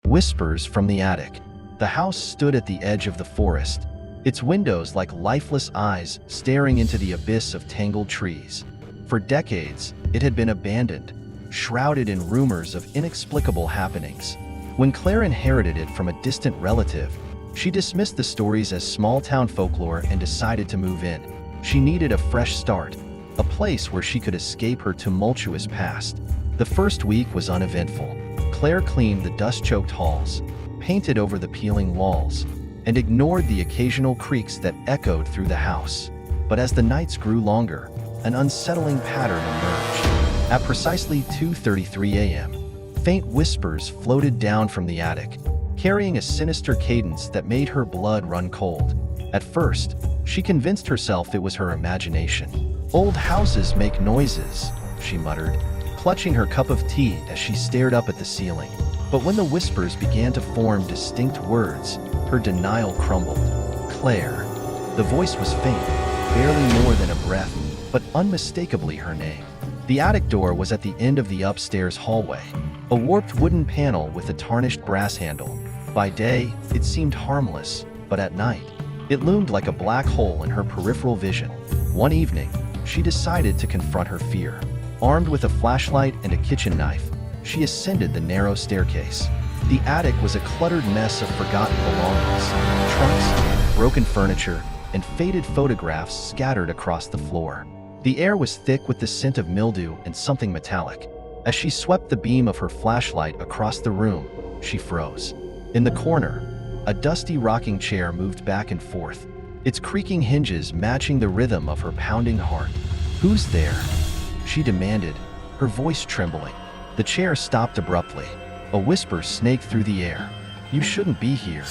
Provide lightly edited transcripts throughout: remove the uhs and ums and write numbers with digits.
Whispers from the attic. The house stood at the edge of the forest, its windows like lifeless eyes staring into the abyss of tangled trees. For decades, it had been abandoned, shrouded in rumors of inexplicable happenings. When Claire inherited it from a distant relative, she dismissed the stories as small-town folklore and decided to move in. She needed a fresh start, a place where she could escape her tumultuous past. The first week was uneventful. Claire cleaned the dust-choked halls, painted over the peeling walls, and ignored the occasional creaks that echoed through the house. But as the nights grew longer, an unsettling pattern emerged. At precisely 2:33 a.m., faint whispers floated down from the attic, carrying a sinister cadence that made her blood run cold. At first, she convinced herself it was her imagination. "Old houses make noises," she muttered, clutching her cup of tea as she stared up at the ceiling. But when the whispers began to form distinct words, her denial crumbled. Claire. The voice was faint, barely more than a breath, but unmistakably her name. The attic door was at the end of the upstairs hallway, a warped wooden panel with a tarnished brass handle. By day, it seemed harmless, but at night, it loomed like a black hole in her peripheral vision. One evening, she decided to confront her fear. Armed with a flashlight and a kitchen knife, she ascended the narrow staircase. The attic was a cluttered mess of forgotten belongings, trunks, broken furniture, and faded photographs scattered across the floor. The air was thick with the scent of mildew and something metallic. As she swept the beam of her flashlight across the room, she froze. In the corner, a dusty rocking chair moved back and forth, its creaking hinges matching the rhythm of her pounding heart. "Who's there?" she demanded, her voice trembling. The chair stopped abruptly. A whisper snaked through the air. "You shouldn't be here."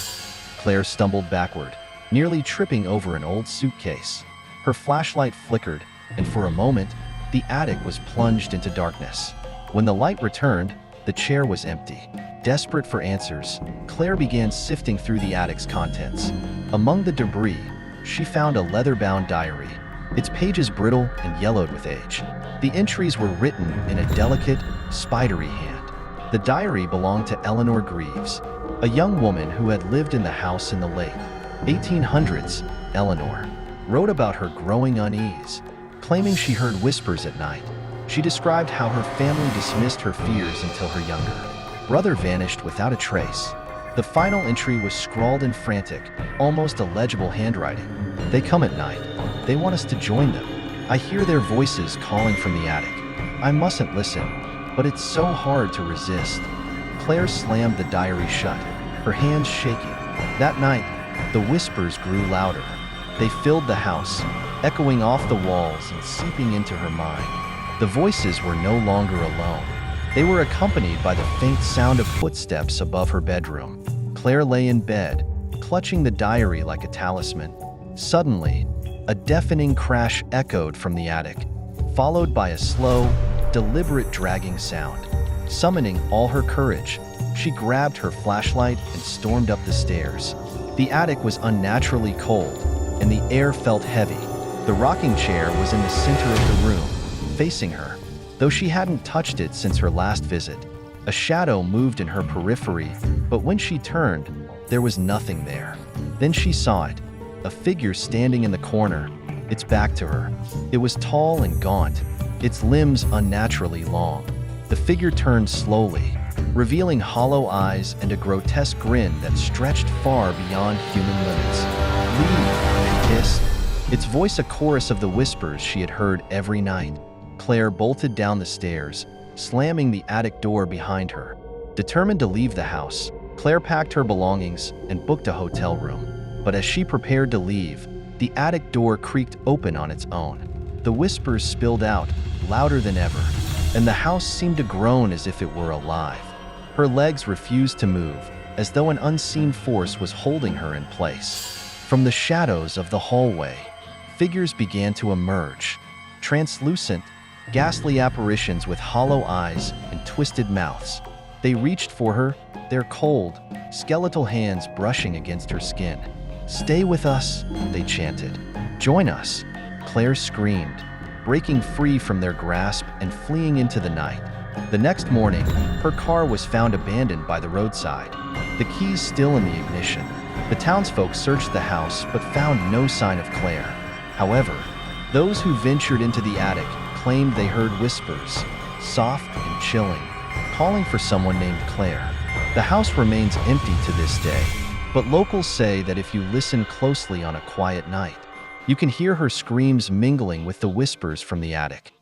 Claire stumbled backward, nearly tripping over an old suitcase. Her flashlight flickered, and for a moment, the attic was plunged into darkness. When the light returned, the chair was empty. Desperate for answers, Claire began sifting through the attic's contents. Among the debris, she found a leather-bound diary, its pages brittle and yellowed with age. The entries were written in a delicate, spidery hand. The diary belonged to Eleanor Greaves, a young woman who had lived in the house in the late 1800s. Eleanor wrote about her growing unease, claiming she heard whispers at night. She described how her family dismissed her fears until her younger brother vanished without a trace. The final entry was scrawled in frantic, almost illegible handwriting. "They come at night. They want us to join them. I hear their voices calling from the attic. I mustn't listen, but it's so hard to resist." Claire slammed the diary shut, her hands shaking. That night, the whispers grew louder. They filled the house, echoing off the walls and seeping into her mind. The voices were no longer alone. They were accompanied by the faint sound of footsteps above her bedroom. Claire lay in bed, clutching the diary like a talisman. Suddenly, a deafening crash echoed from the attic, followed by a slow, deliberate dragging sound. Summoning all her courage, she grabbed her flashlight and stormed up the stairs. The attic was unnaturally cold, and the air felt heavy. The rocking chair was in the center of the room, facing her. Though she hadn't touched it since her last visit, a shadow moved in her periphery, but when she turned, there was nothing there. Then she saw it, a figure standing in the corner, its back to her. It was tall and gaunt, its limbs unnaturally long. The figure turned slowly, revealing hollow eyes and a grotesque grin that stretched far beyond human limits. "Leave," it hissed, its voice a chorus of the whispers she had heard every night. Claire bolted down the stairs, slamming the attic door behind her. Determined to leave the house, Claire packed her belongings and booked a hotel room. But as she prepared to leave, the attic door creaked open on its own. The whispers spilled out, louder than ever, and the house seemed to groan as if it were alive. Her legs refused to move, as though an unseen force was holding her in place. From the shadows of the hallway, figures began to emerge, translucent, ghastly apparitions with hollow eyes and twisted mouths. They reached for her, their cold, skeletal hands brushing against her skin. "Stay with us," they chanted. "Join us," Claire screamed, breaking free from their grasp and fleeing into the night. The next morning, her car was found abandoned by the roadside, the keys still in the ignition. The townsfolk searched the house but found no sign of Claire. However, those who ventured into the attic claimed they heard whispers, soft and chilling, calling for someone named Claire. The house remains empty to this day, but locals say that if you listen closely on a quiet night, you can hear her screams mingling with the whispers from the attic.